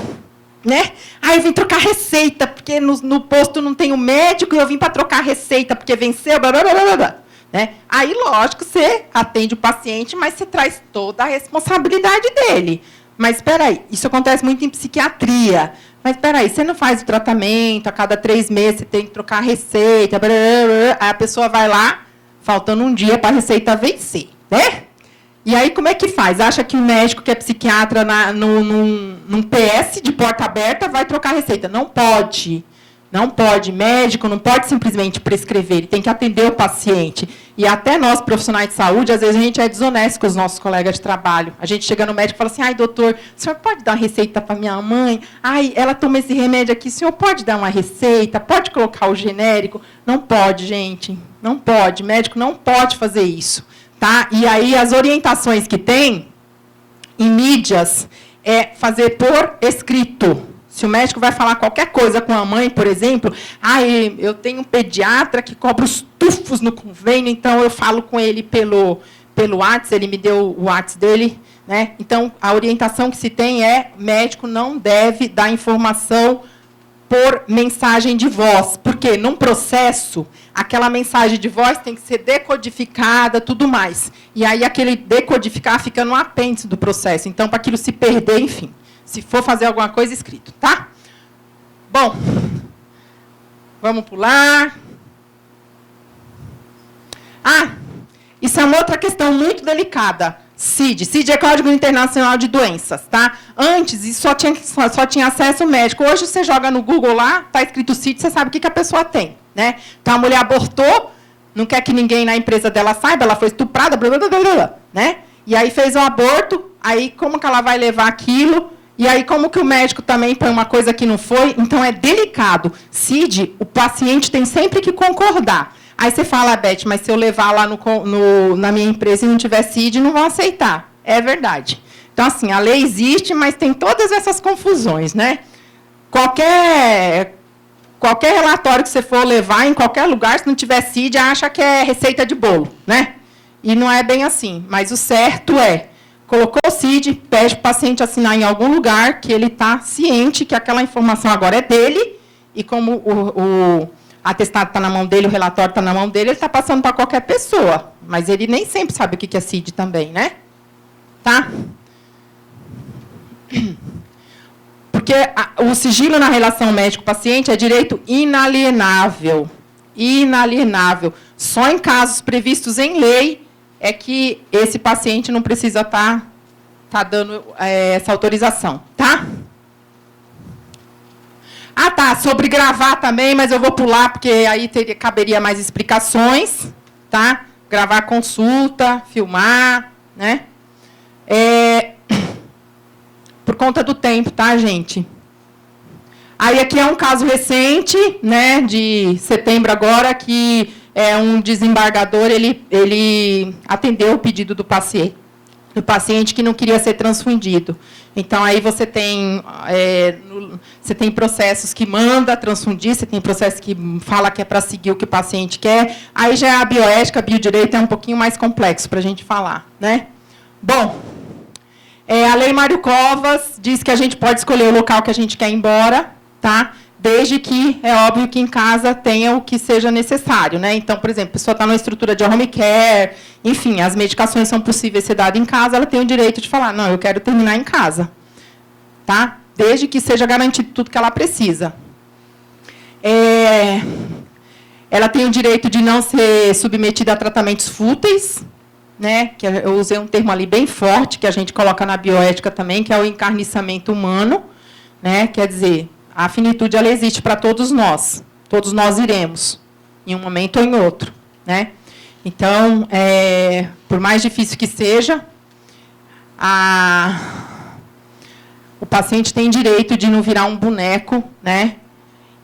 né? Ah, eu vim trocar receita, porque no posto não tem o médico, e eu vim para trocar receita, porque venceu, blá, blá, blá, blá, blá. Né? Aí, lógico, você atende o paciente, mas você traz toda a responsabilidade dele. Mas, espera aí, isso acontece muito em psiquiatria. Mas, espera aí, você não faz o tratamento, a cada 3 meses você tem que trocar a receita, blá, blá, blá, aí a pessoa vai lá, faltando um dia para a receita vencer, né? E aí, como é que faz? Acha que o médico que é psiquiatra num PS de porta aberta vai trocar a receita. Não pode. Não pode. Médico não pode simplesmente prescrever, ele tem que atender o paciente. E até nós, profissionais de saúde, às vezes a gente é desonesto com os nossos colegas de trabalho. A gente chega no médico e fala assim, ai, doutor, o senhor pode dar uma receita para minha mãe? Ai, ela toma esse remédio aqui, o senhor pode dar uma receita? Pode colocar o genérico? Não pode, gente. Não pode. Médico não pode fazer isso. Tá? E aí, as orientações que tem em mídias é fazer por escrito. Se o médico vai falar qualquer coisa com a mãe, por exemplo, eu tenho um pediatra que cobra os tufos no convênio, então eu falo com ele pelo WhatsApp, ele me deu o WhatsApp dele. Né? Então, a orientação que se tem é médico não deve dar informação por mensagem de voz, porque num processo, aquela mensagem de voz tem que ser decodificada, tudo mais. E aí, aquele decodificar fica no apêndice do processo. Então, para aquilo se perder, enfim, se for fazer alguma coisa, escrito, tá? Bom, vamos pular. Isso é uma outra questão muito delicada. CID. CID é Código Internacional de Doenças, tá? Antes, isso só tinha acesso médico. Hoje, você joga no Google lá, está escrito CID, você sabe o que a pessoa tem, né? Então, a mulher abortou, não quer que ninguém na empresa dela saiba, ela foi estuprada, blá, blá, blá, blá, blá, né? E aí fez o aborto, aí como que ela vai levar aquilo? E aí como que o médico também põe uma coisa que não foi? Então, é delicado. CID, o paciente tem sempre que concordar. Aí você fala, Beth, mas se eu levar lá na minha empresa e não tiver CID, não vão aceitar. É verdade. Então, assim, a lei existe, mas tem todas essas confusões, né? Qualquer relatório que você for levar em qualquer lugar, se não tiver CID, acha que é receita de bolo, né? E não é bem assim. Mas o certo é, colocou o CID, pede para o paciente assinar em algum lugar que ele está ciente que aquela informação agora é dele, e como o atestado está na mão dele, o relatório está na mão dele, ele está passando para qualquer pessoa. Mas ele nem sempre sabe o que é CID também, né? Tá? Porque o sigilo na relação médico-paciente é direito inalienável. Inalienável. Só em casos previstos em lei é que esse paciente não precisa estar dando essa autorização. Tá? Tá, sobre gravar também, mas eu vou pular, porque aí caberia mais explicações, tá? Gravar consulta, filmar, né? Por conta do tempo, tá, gente? Aí aqui é um caso recente, né, de setembro agora, que um desembargador, ele atendeu o pedido do paciente que não queria ser transfundido. Então, aí você tem processos que manda transfundir, você tem processos que fala que é para seguir o que o paciente quer. Aí já é a bioética, a biodireito é um pouquinho mais complexo para a gente falar, né? Bom, a Lei Mário Covas diz que a gente pode escolher o local que a gente quer ir embora, tá? Desde que, é óbvio que em casa tenha o que seja necessário, né? Então, por exemplo, a pessoa está numa estrutura de home care, enfim, as medicações são possíveis ser dadas em casa, ela tem o direito de falar, não, eu quero terminar em casa. Tá? Desde que seja garantido tudo que ela precisa. Ela tem o direito de não ser submetida a tratamentos fúteis, né? Que eu usei um termo ali bem forte, que a gente coloca na bioética também, que é o encarniçamento humano, né? Quer dizer, a finitude ela existe para todos nós iremos, em um momento ou em outro, né? Então, por mais difícil que seja, o paciente tem direito de não virar um boneco, né?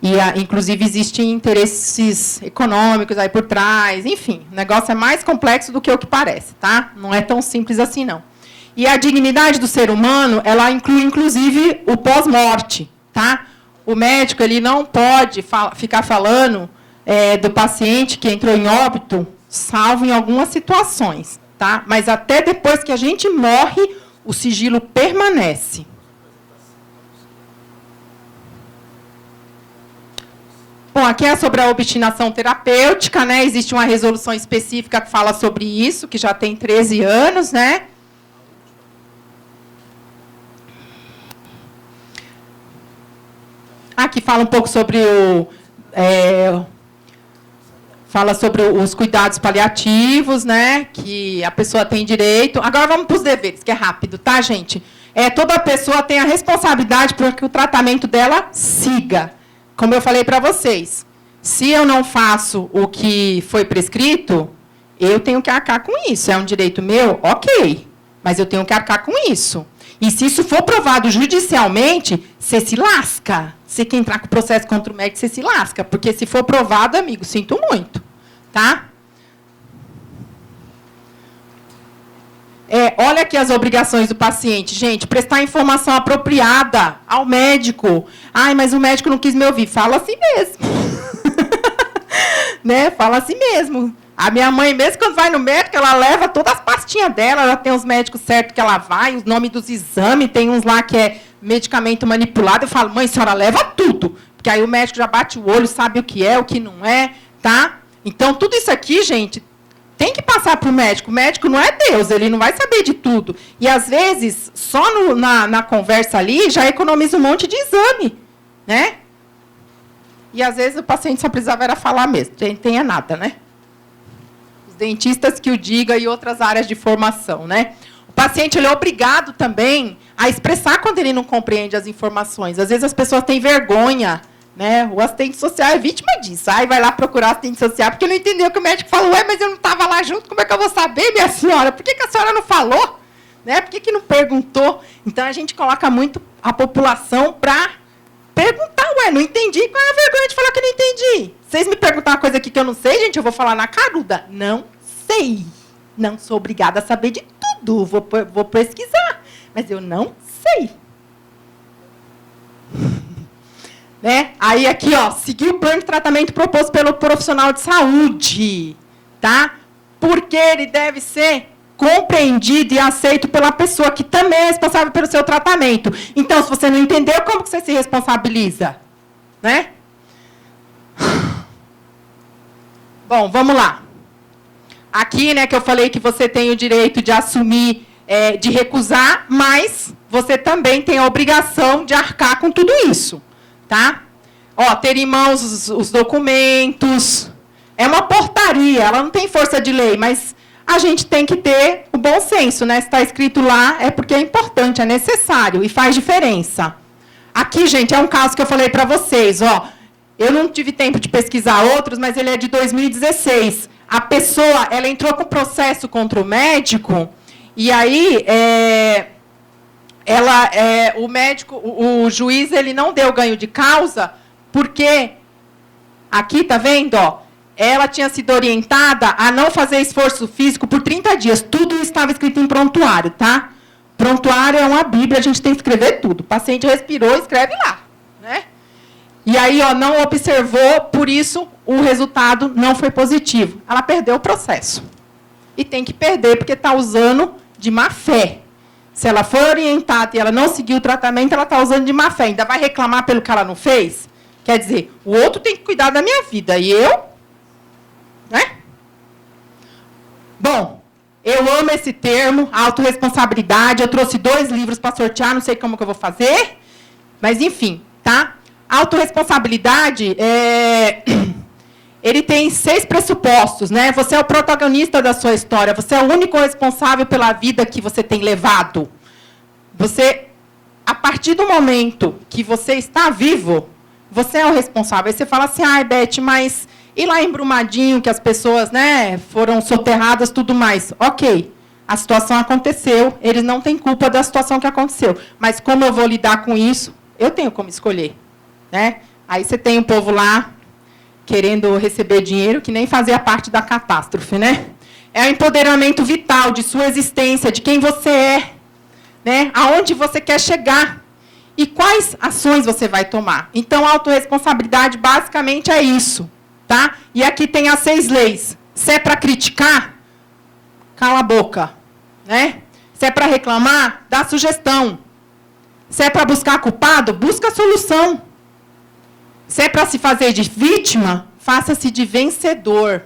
E, inclusive, existem interesses econômicos aí por trás, enfim, o negócio é mais complexo do que o que parece, tá? Não é tão simples assim, não. E a dignidade do ser humano, ela inclui, inclusive, o pós-morte, tá? O médico, ele não pode ficar falando do paciente que entrou em óbito, salvo em algumas situações, tá? Mas até depois que a gente morre, o sigilo permanece. Bom, aqui é sobre a obstinação terapêutica, né? Existe uma resolução específica que fala sobre isso, que já tem 13 anos, né? Aqui fala um pouco sobre fala sobre os cuidados paliativos, né? Que a pessoa tem direito. Agora vamos para os deveres, que é rápido, tá, gente? Toda pessoa tem a responsabilidade para que o tratamento dela siga. Como eu falei para vocês, se eu não faço o que foi prescrito, eu tenho que arcar com isso. É um direito meu? Ok. Mas eu tenho que arcar com isso. E se isso for provado judicialmente, você se lasca. Você quer entrar com o processo contra o médico, você se lasca. Porque se for provado, amigo, sinto muito. Tá? Olha aqui as obrigações do paciente. Gente, prestar informação apropriada ao médico. Ai, mas o médico não quis me ouvir. Fala assim mesmo. Né? Fala assim mesmo. A minha mãe, mesmo quando vai no médico, ela leva todas as pastinhas dela, ela tem os médicos certos que ela vai, os nomes dos exames, tem uns lá que é medicamento manipulado. Eu falo, mãe, a senhora leva tudo. Porque aí o médico já bate o olho, sabe o que é, o que não é. Tá? Então, tudo isso aqui, gente, tem que passar para o médico. O médico não é Deus, ele não vai saber de tudo. E, às vezes, só na conversa ali, já economiza um monte de exame. Né? E, às vezes, o paciente só precisava era falar mesmo. Não tenha nada, né? Os dentistas que o digam e outras áreas de formação. Né? O paciente ele é obrigado também a expressar quando ele não compreende as informações. Às vezes, as pessoas têm vergonha. Né? O assistente social é vítima disso. Aí vai lá procurar assistente social porque não entendeu o que o médico falou. Mas eu não estava lá junto, como é que eu vou saber, minha senhora? Por que a senhora não falou? Né? Por que não perguntou? Então, a gente coloca muito a população para perguntar. Ué, não entendi. Qual é a vergonha de falar que não entendi? Vocês me perguntam uma coisa aqui que eu não sei, gente, eu vou falar na caruda. Não sei. Não sou obrigada a saber de tudo. Vou pesquisar. Mas eu não sei. Né? Aí, aqui, ó, seguir o plano de tratamento proposto pelo profissional de saúde. Tá? Porque ele deve ser compreendido e aceito pela pessoa que também é responsável pelo seu tratamento. Então, se você não entendeu, como que você se responsabiliza? Né? Bom, vamos lá. Aqui, né, que eu falei que você tem o direito de assumir, de recusar, mas você também tem a obrigação de arcar com tudo isso. Tá? Ó, ter em mãos os documentos. É uma portaria, ela não tem força de lei, mas a gente tem que ter o bom senso, né? Se está escrito lá, é porque é importante, é necessário e faz diferença. Aqui, gente, é um caso que eu falei para vocês. Ó, eu não tive tempo de pesquisar outros, mas ele é de 2016. A pessoa, ela entrou com processo contra o médico, e aí... o médico, o juiz, ele não deu ganho de causa, porque, aqui, tá vendo, ó, ela tinha sido orientada a não fazer esforço físico por 30 dias. Tudo estava escrito em prontuário, tá? Prontuário é uma bíblia, a gente tem que escrever tudo. O paciente respirou, escreve lá. Né? E aí, ó, não observou, por isso, o resultado não foi positivo. Ela perdeu o processo. E tem que perder, porque está usando de má fé. Se ela foi orientada e ela não seguiu o tratamento, ela está usando de má fé. Ainda vai reclamar pelo que ela não fez? Quer dizer, o outro tem que cuidar da minha vida. E eu? Né? Bom, eu amo esse termo, autorresponsabilidade. Eu trouxe 2 livros para sortear, não sei como que eu vou fazer. Mas, enfim, tá? Autorresponsabilidade, ele tem 6 pressupostos, né? Você é o protagonista da sua história, você é o único responsável pela vida que você tem levado. Você, a partir do momento que você está vivo, você é o responsável. Aí você fala assim, ai, Beth, mas e lá em Brumadinho, que as pessoas, né, foram soterradas, tudo mais. Ok, A situação aconteceu, eles não têm culpa da situação que aconteceu. Mas como eu vou lidar com isso, eu tenho como escolher. Né? Aí você tem um povo lá querendo receber dinheiro que nem fazia parte da catástrofe. Né? É o empoderamento vital de sua existência, de quem você é, né? Aonde você quer chegar e quais ações você vai tomar. Então, a autorresponsabilidade basicamente é isso. Tá? E aqui tem as 6 leis. Se é para criticar, cala a boca. Né? Se é para reclamar, dá sugestão. Se é para buscar culpado, busca a solução. Se é para se fazer de vítima, faça-se de vencedor.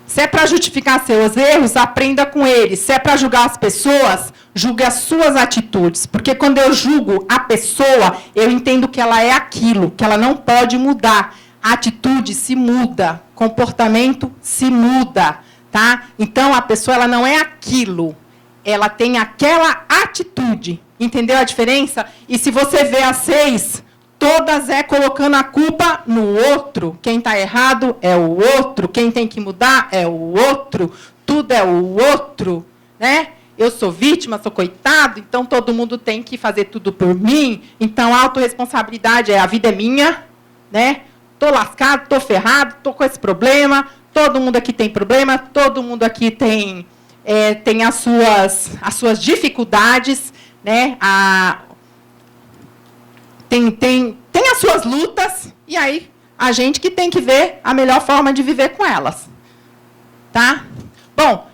Se é para justificar seus erros, aprenda com eles. Se é para julgar as pessoas, julgue as suas atitudes. Porque quando eu julgo a pessoa, eu entendo que ela é aquilo, que ela não pode mudar. A atitude se muda, comportamento se muda. Tá? Então, a pessoa ela não é aquilo, ela tem aquela atitude. Entendeu a diferença? E se você vê as 6, todas é colocando a culpa no outro. Quem está errado é o outro, quem tem que mudar é o outro, tudo é o outro. Né? Eu sou vítima, sou coitado, então todo mundo tem que fazer tudo por mim. Então, a autorresponsabilidade é a vida é minha, né? Estou lascado, estou ferrado, estou com esse problema. Todo mundo aqui tem problema, todo mundo aqui tem as suas dificuldades, né? Tem as suas lutas, e aí a gente que tem que ver a melhor forma de viver com elas. Tá? Bom,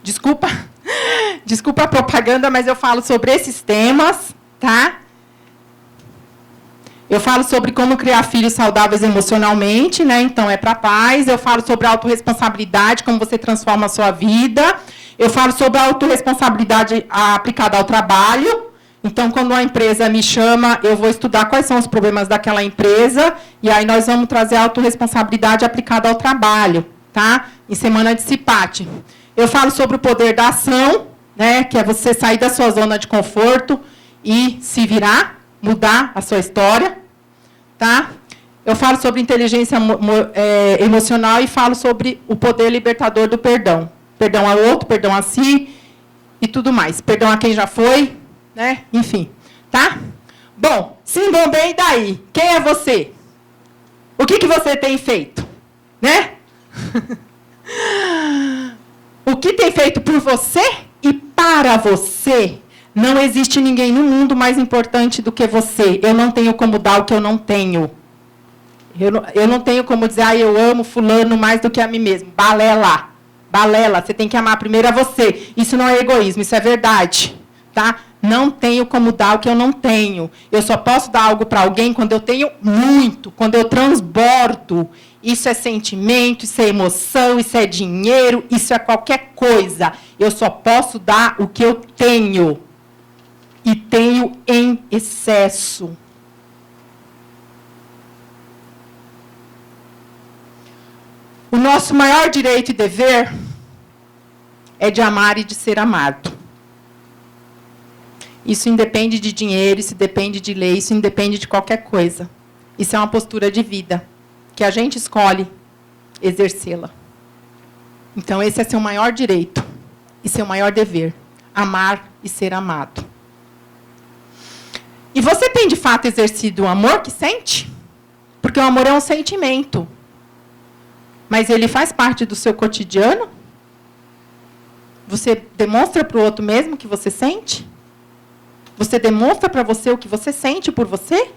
desculpa a propaganda, mas eu falo sobre esses temas, tá? Eu falo sobre como criar filhos saudáveis emocionalmente, né? Então, é para paz. Eu falo sobre a autorresponsabilidade, como você transforma a sua vida. Eu falo sobre a autorresponsabilidade aplicada ao trabalho. Então, quando uma empresa me chama, eu vou estudar quais são os problemas daquela empresa, e aí nós vamos trazer a autorresponsabilidade aplicada ao trabalho, tá? Em semana de CIPAT. Eu falo sobre o poder da ação, né? Que é você sair da sua zona de conforto e se virar, mudar a sua história, tá? Eu falo sobre inteligência emocional e falo sobre o poder libertador do perdão. Perdão ao outro, perdão a si e tudo mais. Perdão a quem já foi, né? Enfim, tá? Bom, Simbom bem, e daí? Quem é você? O que você tem feito? Né? O que tem feito por você e para você? Não existe ninguém no mundo mais importante do que você. Eu não tenho como dar o que eu não tenho. Eu não tenho como dizer, eu amo fulano mais do que a mim mesmo. Balela. Balela. Você tem que amar primeiro a você. Isso não é egoísmo, isso é verdade. Tá? Não tenho como dar o que eu não tenho. Eu só posso dar algo para alguém quando eu tenho muito, quando eu transbordo. Isso é sentimento, isso é emoção, isso é dinheiro, isso é qualquer coisa. Eu só posso dar o que eu tenho. E tenho em excesso. O nosso maior direito e dever é de amar e de ser amado. Isso independe de dinheiro, isso depende de lei, isso independe de qualquer coisa. Isso é uma postura de vida, que a gente escolhe exercê-la. Então, esse é seu maior direito e seu maior dever, amar e ser amado. E você tem, de fato, exercido o amor que sente? Porque o amor é um sentimento. Mas ele faz parte do seu cotidiano? Você demonstra para o outro mesmo que você sente? Você demonstra para você o que você sente por você?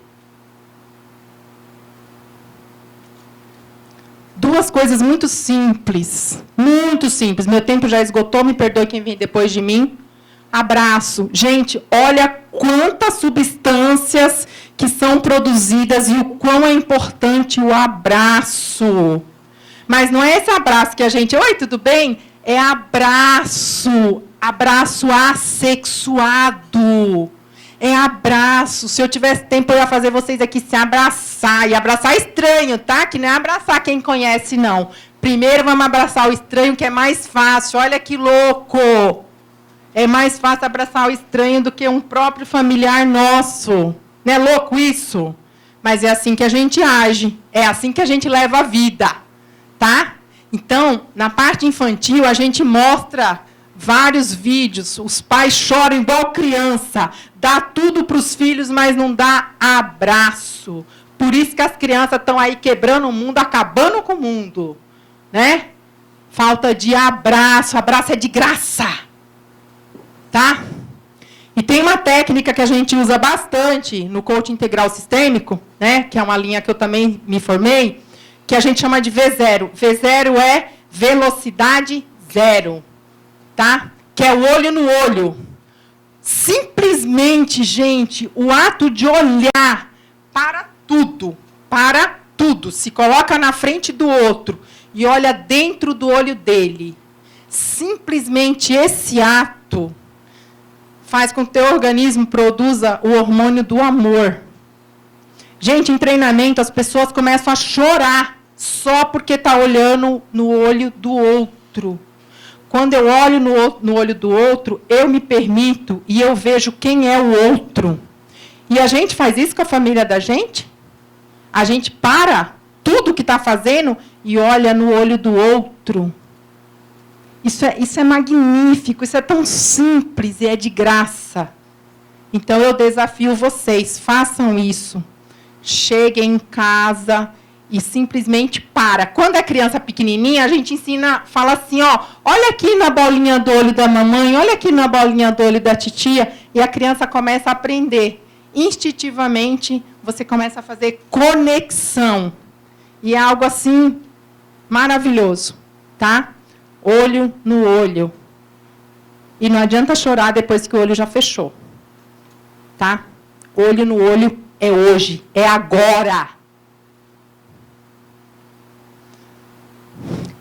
Duas coisas muito simples. Muito simples. Meu tempo já esgotou, me perdoe quem vem depois de mim. Abraço. Gente, olha quantas substâncias que são produzidas e o quão é importante o abraço. Mas não é esse abraço que a gente... Oi, tudo bem? É abraço. Abraço assexuado. É abraço. Se eu tivesse tempo, eu ia fazer vocês aqui se abraçar. E abraçar estranho, tá? Que não é abraçar quem conhece, não. Primeiro vamos abraçar o estranho, que é mais fácil. Olha que louco. É mais fácil abraçar o estranho do que um próprio familiar nosso. Não é louco isso? Mas é assim que a gente age. É assim que a gente leva a vida. Tá? Então, na parte infantil, a gente mostra vários vídeos, os pais choram igual criança, dá tudo para os filhos, mas não dá abraço. Por isso que as crianças estão aí quebrando o mundo, acabando com o mundo. Né? Falta de abraço, abraço é de graça. Tá? E tem uma técnica que a gente usa bastante no coaching integral sistêmico, né? Que é uma linha que eu também me formei, que a gente chama de V0. V0 é velocidade zero. Tá? Que é o olho no olho. Simplesmente, gente, o ato de olhar para tudo, se coloca na frente do outro e olha dentro do olho dele. Simplesmente esse ato faz com que o teu organismo produza o hormônio do amor. Gente, em treinamento, as pessoas começam a chorar só porque está olhando no olho do outro. Quando eu olho no olho do outro, eu me permito e eu vejo quem é o outro. E a gente faz isso com a família da gente? A gente para tudo que está fazendo e olha no olho do outro. Isso é magnífico, isso é tão simples e é de graça. Então, eu desafio vocês, façam isso. Cheguem em casa e simplesmente para. Quando é criança pequenininha, a gente ensina, fala assim, ó, olha aqui na bolinha do olho da mamãe, olha aqui na bolinha do olho da titia, e a criança começa a aprender. Instintivamente, você começa a fazer conexão. E é algo assim maravilhoso, tá? Olho no olho. E não adianta chorar depois que o olho já fechou. Tá? Olho no olho é hoje, é agora.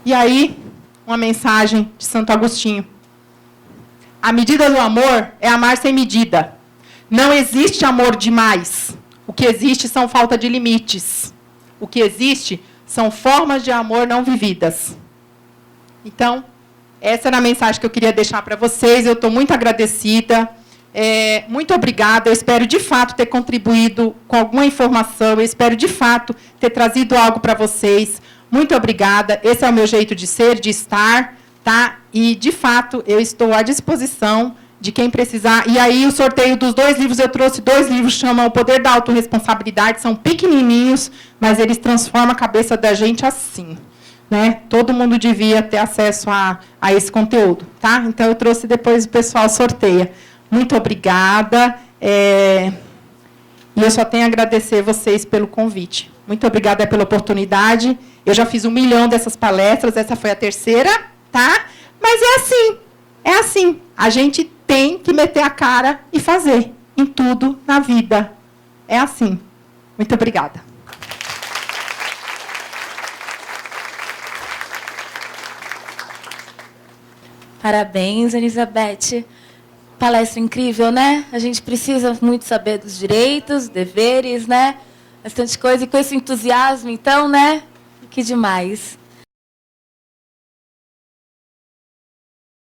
E aí, uma mensagem de Santo Agostinho. A medida do amor é amar sem medida. Não existe amor demais. O que existe são falta de limites. O que existe são formas de amor não vividas. Então, essa era a mensagem que eu queria deixar para vocês. Eu estou muito agradecida. Muito obrigada. Eu espero, de fato, ter contribuído com alguma informação. Eu espero, de fato, ter trazido algo para vocês. Muito obrigada. Esse é o meu jeito de ser, de estar. Tá? E, de fato, eu estou à disposição de quem precisar. E aí, o sorteio dos 2 livros, eu trouxe 2 livros, chamam O Poder da Autorresponsabilidade. São pequenininhos, mas eles transformam a cabeça da gente assim. Né? Todo mundo devia ter acesso a esse conteúdo. Tá? Então, eu trouxe, depois o pessoal sorteia. Muito obrigada. E eu só tenho a agradecer vocês pelo convite. Muito obrigada pela oportunidade. Eu já fiz 1 milhão dessas palestras, essa foi a 3ª, tá? Mas é assim. A gente tem que meter a cara e fazer em tudo na vida. É assim. Muito obrigada. Parabéns, Elizabeth. Palestra incrível, né? A gente precisa muito saber dos direitos, deveres, né? Bastante coisa. E com esse entusiasmo, então, né? Que demais.